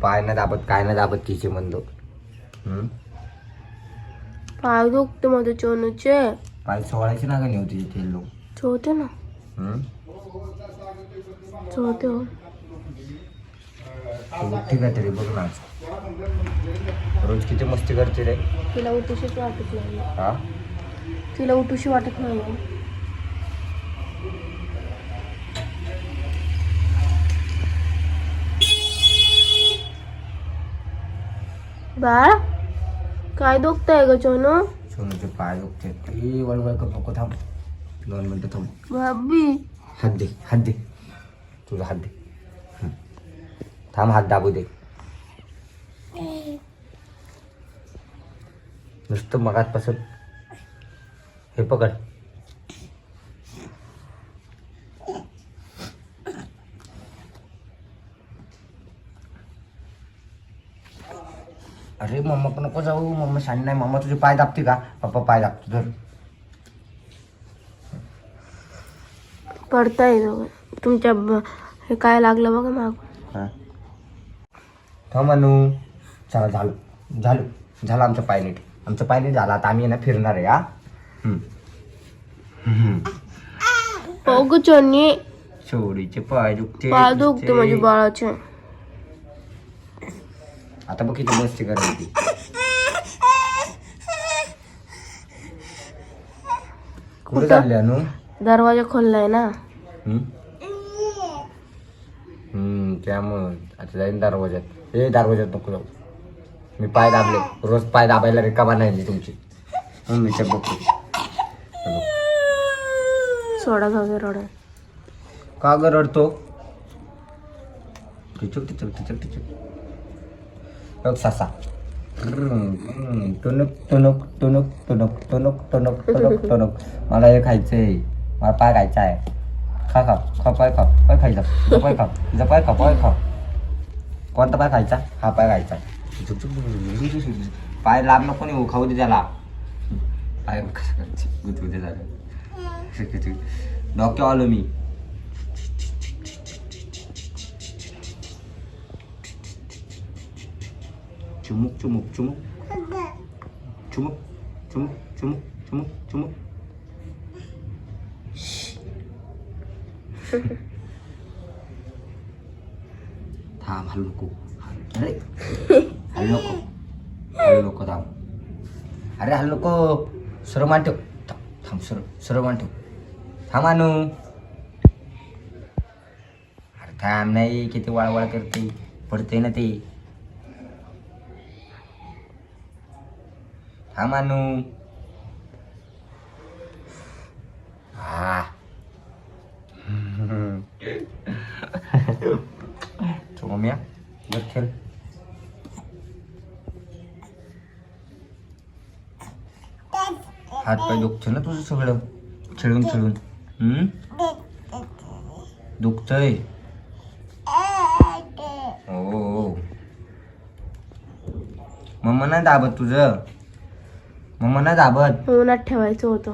पाय ना दाबत काय ना दाबत तिचे म्हणतो. पाय दुखते माझे चोनूचे. पाय सोळायचे ना का नाही होती ते लोक चोते ना. चोते हो. ठीक आहे तरी बघ ना रोज किती मस्ती करते रे. तिला उठूशीच वाटत नाही. हा तिला उठूशी वाटत नाही. बाळ काय दुखतंय ग चोनू? सोनूचे पाय दुखते. वळवळ करू नको, थांब 2 मिनिटं थांब. भाभी हात दे, हात दे, तुझा हात दे. थांब, हात दाबू दे. नुसतं मगाचपासून हे पकड. अरे मम्मा पण नको जाऊ. मम्मा शाणी नाही. मम्मा तुझे पाय दाबते का? पप्पा पाय दाबतो. धर. पडताय तुमच्या हे काय लागलं बघा माग. हा थांब अनु. चला झालं झालं झालं आमचं पाय नीट. आमचं पाय नीट झालं. आता आम्ही ना फिरणार आहे. हो ग चोनी. चोरीचे पाय दुखते. पाय दुखते माझ्या बाळाचे. आता बघ किती मस्ती करायची. कुठे चालले अनु? दरवाजा खोललाय ना. त्यामुळं आता जाईन दरवाज्यात. दरवाज्यात नको जाऊ. मी पाय दाबले. रोज पाय दाबायला रिकामा नाही तुमची. मी बघतो. सोडा जाऊ रड. का ग रडतो? टिचक टिचक टिचक टिचक. बघ सासा. टुनुक टुनुक टुनुक टुनुक टुनुक टुनुक टुनुक टुनुक. मला हे खायचंय. मला पाय खायचा आहे. खा खा खा पाय खा. पाय खायचा. पाय खा. तुझा पाय खा. पाय खा. कोणता पाय खायचा? हा पाय खायचा. पाय लांब नको नाही. खाऊ दे त्याला. पाय कसं करायचे गुतू दे झालं. डॉक्टर आलो मी. चुमुक चुमुक चुमुक चुमुक चुमुक चुमुक चुमुक चुमुक. थांब हलू नको. अरे हलू नको. हलू नको थांब. अरे हलू नको. सरळ मान ठेव. थांब सरळ सरळ मान ठेव. थांब अनु. अरे थांब नाही. किती वळवळ करते. पडते ना ते. थांब अनु. हा मम्या बर खेळ. हात पाय दुखते ना तुझं सगळं खेळून खेळून. दुखतंय. हो मम्मा नाही दाबत तुझं. मम्मा नाही दाबत. उन्हात ठेवायचं होतं.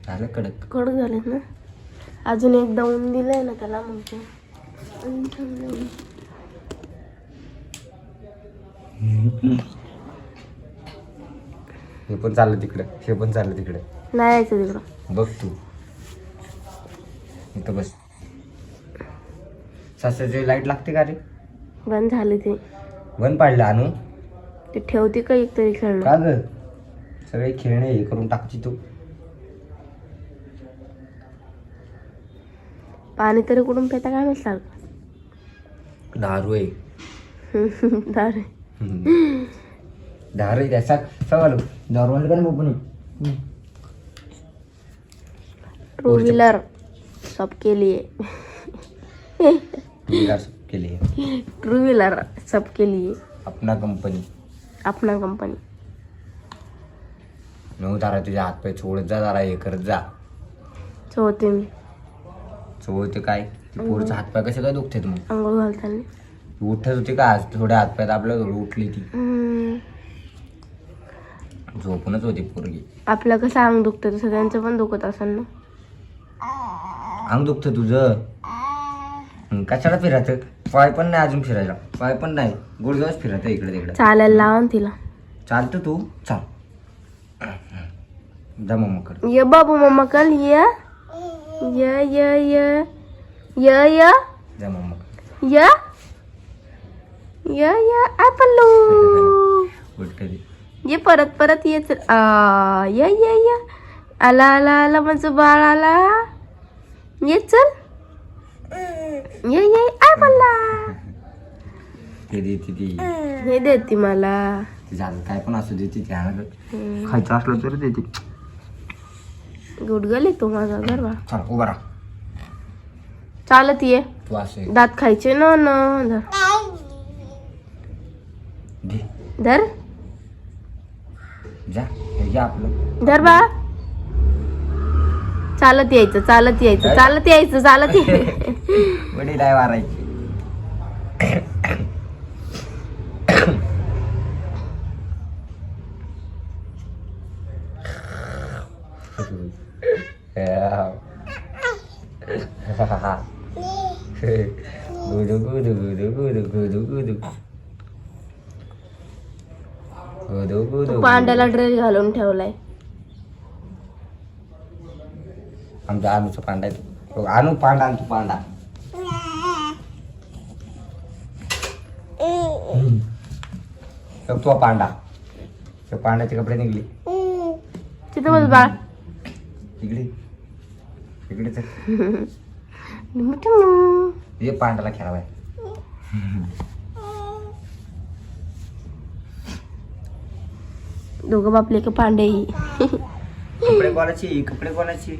झालं कडक. कडक झालेत ना. अजून एकदा ऊन दिलंय ना त्याला मग हे पण चाललं तिकडं. हे पण चाललं तिकडं. नाही यायचं तिकडं. बघ तू इथं बस. सासऱ्याची लाईट लागते का रे? बंद झाली ते. बंद पाडलं अनु. ते ठेवते का एक तरी खेळणं. का ग सगळे खेळणे हे करून टाकची तू. पाणी तरी कुठून पेता काय माहित सारखं. दारू आहे. दारू दारू आहे त्याचा सवाल. दारूवाले का नाही पण. टू व्हीलर सबके लिए. के लिए. टू व्हीलर सबके लिए. अपना कंपनी. अपना कंपनी. नऊ तारा तुझ्या हात पाय चोळत जा. जरा हे करत जा. चोवते मी. चोळते काय? पोरचा हात पाय कसे काय दुखतात मग? आंघोळ घालताना. उठत होती का आज? थोडे हात पाय दाबले थोडी उठली ती. झोपूनच होती पोरगी. आपलं कसं अंग दुखतं तसं त्यांचं पण दुखत असेल ना. अंग दुखतं तुझं. कशाला फिरायचं? पाय पण नाही अजून फिरायला. पाय पण नाही, गुडघ्यावरच फिरायचं इकडे तिकडे. चालायला लावा ना तिला. चालतं तू चाल. जा मम्माकडे. ये बाबू मम्मा कल ये ये ये ये ये ये जा मम्माकडे. ये ये ये ॲपल्लू. उठ कधी. ये परत परत ये चल. ये ये ये आला आला आला माझं बाळ आला. ये चल. ये ये ॲपल्ला. ते देते ती. हे देते मला. तिच्या हातात काय पण असू दे ती खायचं असलं तर देते. गुडगल येतो माझा गरबा. चल उभा राहा. चालत ये. तू असे दात खायचे न धर घे. धर जा हे घे आपलं. धर बा. चालत यायचं चालत यायचं चालत यायचं चालत यायचं. वडील आहे मारायची. गुदू गुदू गुदू गुदू गुदू गुदू गुदू गुदू. पांड्याला ड्रेस घालून ठेवलाय. आमचा अनुचा पांडा आहे तो. अनु पांडा आणि तू पांडा. तो पांडा. त्या पांड्याचे कपडे निघले. तिथं बस बाळ. इकडे इकडे तर मिठू. हे पांड्याला खेळावाय. दोघं बापले का पांडे ही. कपडे कोणाची? कपडे कोणाची?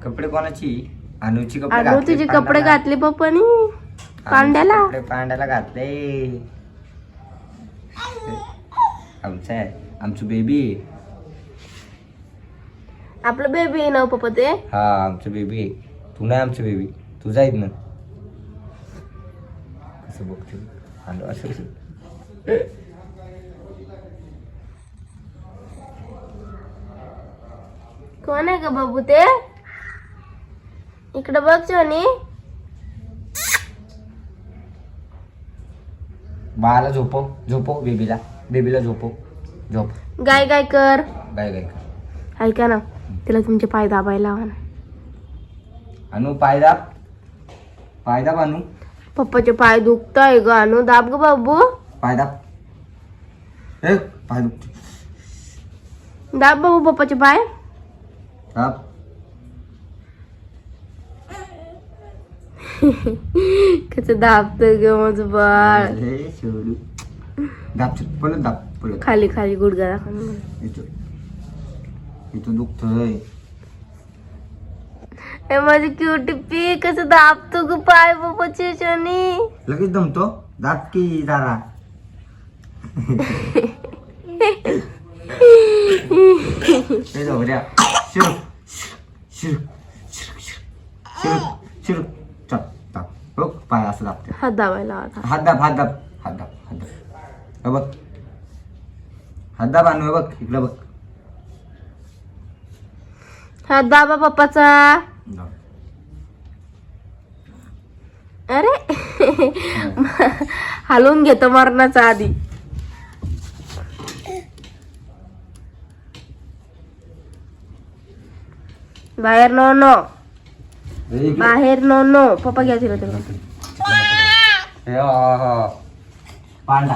कपडे कोणाची? अनुची कपडे अनु घातले तुझे कपडे पांड्याला. घातले पप्पानी पांड्याला. कपडे पांड्याला घातले. आमचं आहे, आमचं बेबी. आपलं बेबी आहे ना पप्पा ते. हा आमचं बेबी आहे. तू नाही आमचं बेबी. तू जाईत ना. कसं बघते आलो असं. कोण आहे का बाबू ते? इकडे बघ सोनी. बाळाला झोपव झोपव. बेबीला बेबीला झोपव. झोप. गाय गाय कर. गाय गाय कर. ऐका ना तिला तुमचे पाय दाबायला हवा ना. अनु पायदाब. पायदाब अनु. पप्पाचे पाय दुखताय ग अनु. दाब ग बाबू. पायदाब. ए पाय दुखते. दाब बाबू पप्पाचे पाय. दाब. कसं दाबतोय ग माझं बाळ. अरे शेवडू. दाब पळत दाब पळत. खाली खाली गुडघा दाखव. इथं इथं दुखतंय. ए माझी क्यूटी पी कसं दाबतो ग पाय पप्पाचे शनी. लगेच दमतो. दाब की जरा. हे जाऊ द्या. शिरू शिरू शिरू शिरू शिरू. चल दाब. बघ पाय असं दाबते. हात दाबायला आता. हात दाब हात दाब हात दाब हात दाब. हे बघ हात दाब आणू. हे बघ इकडं बघ. हात दाबा पप्पाचा. दाब. अरे हलवून घेतो मरणाचा आधी. बाहेर नो नो. हे इकडे. बाहेर नो नो. पप्पा घ्या तिला तेव्हा. हे हो. पांडा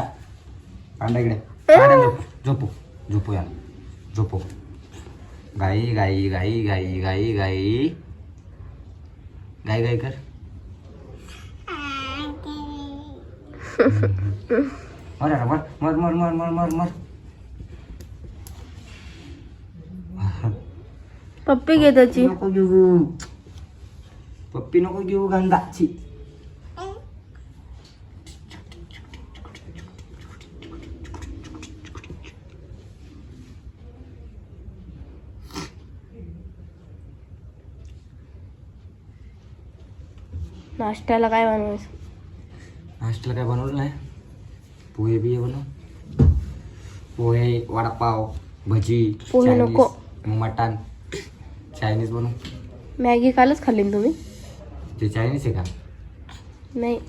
पांडा इकडे. पांडा झोपू झोपू या. झोपू. गाई गाई गाई गाई गाई गाई गाई गाई कर. मर मर मर मर मर मर मर. पप्पी घे त्याची. नको घेऊ. पप्पी नको घेऊ गंधाची. नाश्त्याला काय बनवायचं? नाश्त्याला काय बनवलं नाही. पोहे बिहे बनव. पोहे, वडापाव, भजी, पोहे चायनीज, नको. मटण. चायनीज बनवू. मॅगी कालच खाल्ली ना तुम्ही? ते चायनीज आहे का? नाही,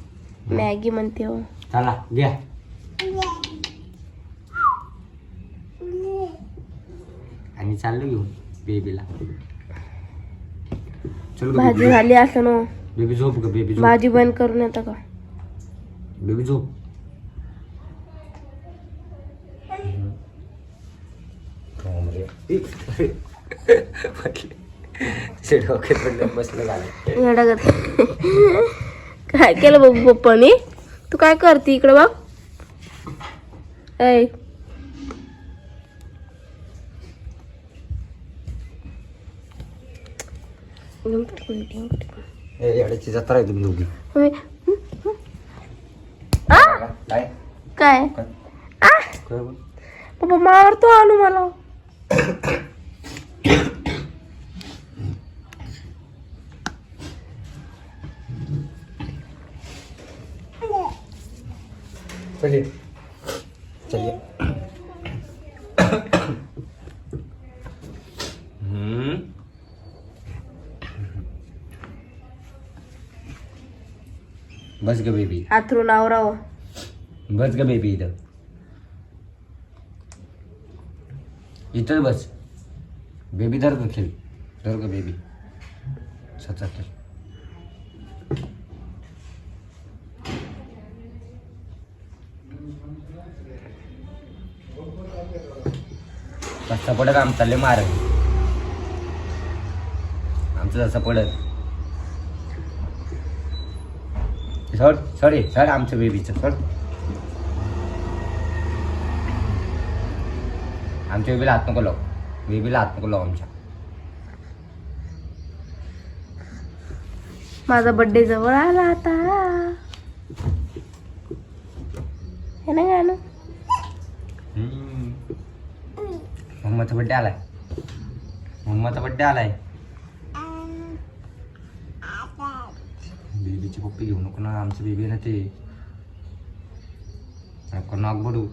मॅगी म्हणते हो. चला घ्या. आणि चाललो घेऊन बेबीला. चल ग भाजी झाली असं ना. बेबी झोप ग बेबी झोप. भाजी बंद करून येतं का? बेबी झोप. बसलं झालं. येडागत. काय केलं बघ पप्पानी? तू काय करते इकडे बघ. ऐ येड्याची जत्रा आहे तुम्ही दोघी. काय काय काय? पप्पा मारतो आणू मला. चलिए चलिए. बस ग बेबी. आथरून आवराव. बस ग बेबी. इथं बस. बेबी धर ग खेळ. धर ग बेबी. सचा तर कसं पडत आमचा लय मार. आमचं जसं पडत. सोड सोड सोड आमचं बेबीचं सोड. आमच्या बेबीला हात नको लाव. बेबीला हात नको लाव आमच्या. माझा बर्थडे जवळ आला आता. हे ना गाणं. मम्माचा बड्डे आलाय. मम्माचा बड्डे आलाय. बेबीचे पप्पी घेऊ नको ना. आमचं बेबी ना ते नको नाक बडू.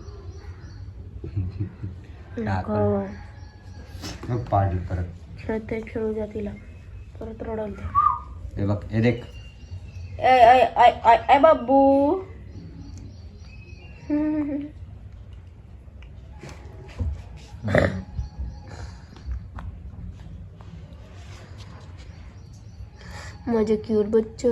पाडली परत. खेळते खेळू द्या तिला. परत रडल ते. हे बघ हे देख. ऐ बाबू. माझे क्यूट बच्चे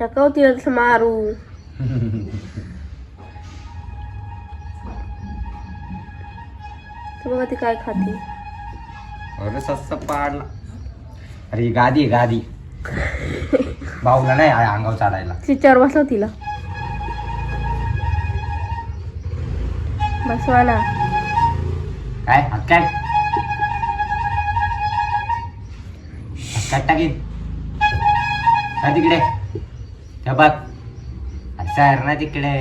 नका हो तिला तसं मारू. तू बघा ती काय खाती. अरे सस्ता पाडला. अरे ही गादी आहे गादी. भाऊला नाही अंगावर चालायला. चिचार बसव तिला. बसवा ना. काय हात काय हात टाकीन का तिकडे. त्या बघ सर ना तिकडे.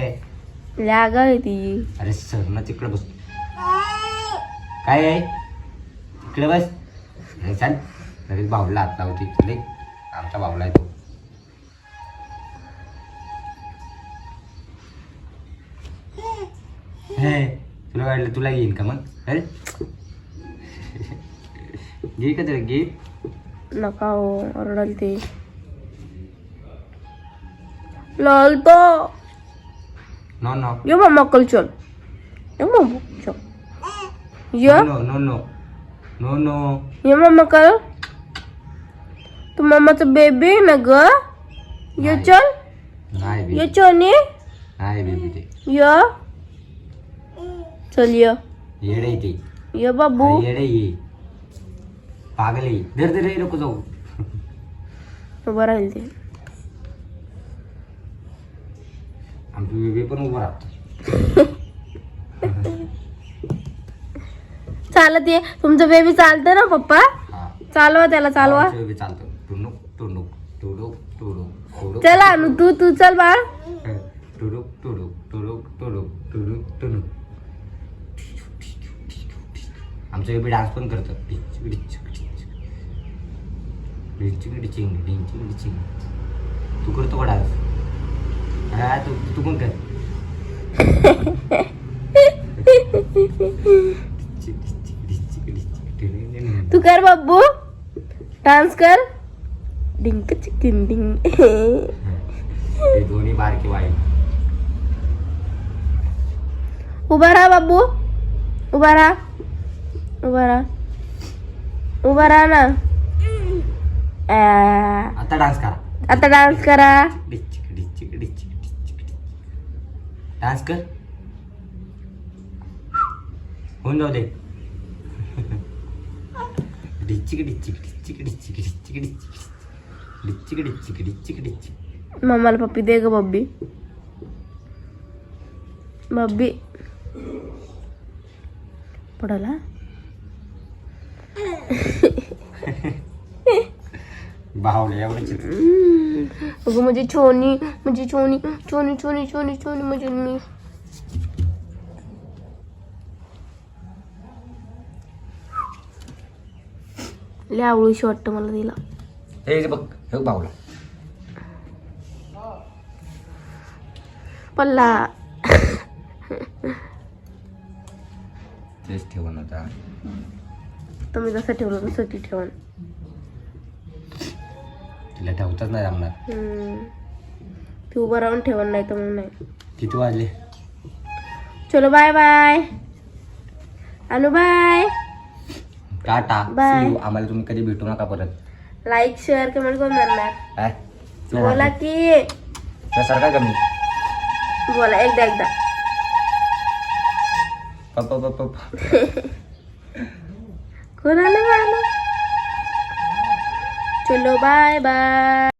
लागा आहे ती. अरे सर ना तिकडे बस. काय आहे तिकडे बस. चाल लगेच भाऊला हात लावते. चले आमचा भाऊला आहे तो. हे तुला वाटलं तुला घेईन का मग. अरे घे का तुला घे. नका हो ओरडल ते. लल तो. नो नो ये मम्मा कल चल. ये मम्मा चल. ये no no no no no. ये मम्मा कल. तू मम्माचा बेबी आहे ना ग. ये नाही. चल. नाही ये बेबी. चल ये. नाही बेबी ते ये चल ये. येडे ते. ये बाबू. अरे येडे ये. पागल आहे. धर धर रे, नको जाऊ. उभं राहील ते. आमची बेबी पण उभं राहतो. चालत ये. तुमचं बेबी चालतं ना पप्पा. हा चालवा त्याला चालवा. आमची बेबी चालतो. टुनुक टुनुक टुडुक टुडुक टुडुक. चला अनु तू चल बाळ. टुडुक टुडुक टुडुक टुडुक टुडुक टुडुक. आमचं बेबी डान्स पण करतं. डिंचिंग डिंचिंग डिंचिंग डिंचिंग. तू करतो का डान्स? हा तू तू पण कर. तू कर बाबू, डान्स कर. डिंक चिकिन डिंग. हे दोन्ही बारके वाई. उभा राहा बाबू, उभा राहा, उभा राहा, उभा राहा ना. आता डान्स करा. आता डान्स करा. डान्स कर. होऊन जाऊ दे. मम्माला पप्पी दे ग बब्बी. बब्बी पडाला. बाहुले एवढं चित्र. अगं म्हणजे छोनी, म्हणजे छोनी छोनी छोनी छोनी छोनी म्हणजे मी. लय आवडूशी वाटतं मला तिला. हे बघ हे बाहुला. पल्ला. तेच ठेवून आता. तुम्ही जसं ठेवलं तसं ती ठेवून. तिला ठेवताच नाही जमणार. ती उभं राहून ठेवून नाही तर मग नाही. किती वाजले? चलो bye bye. Anu bye. Tata. Bye. See you. आम्हाला तुम्ही कधी भेटू नका परत. लाईक शेअर कमेंट करून करणार. काय बोला की, सारखा कमी. बोला एकदा एकदा. कोण आलं? चलो बाय बाय.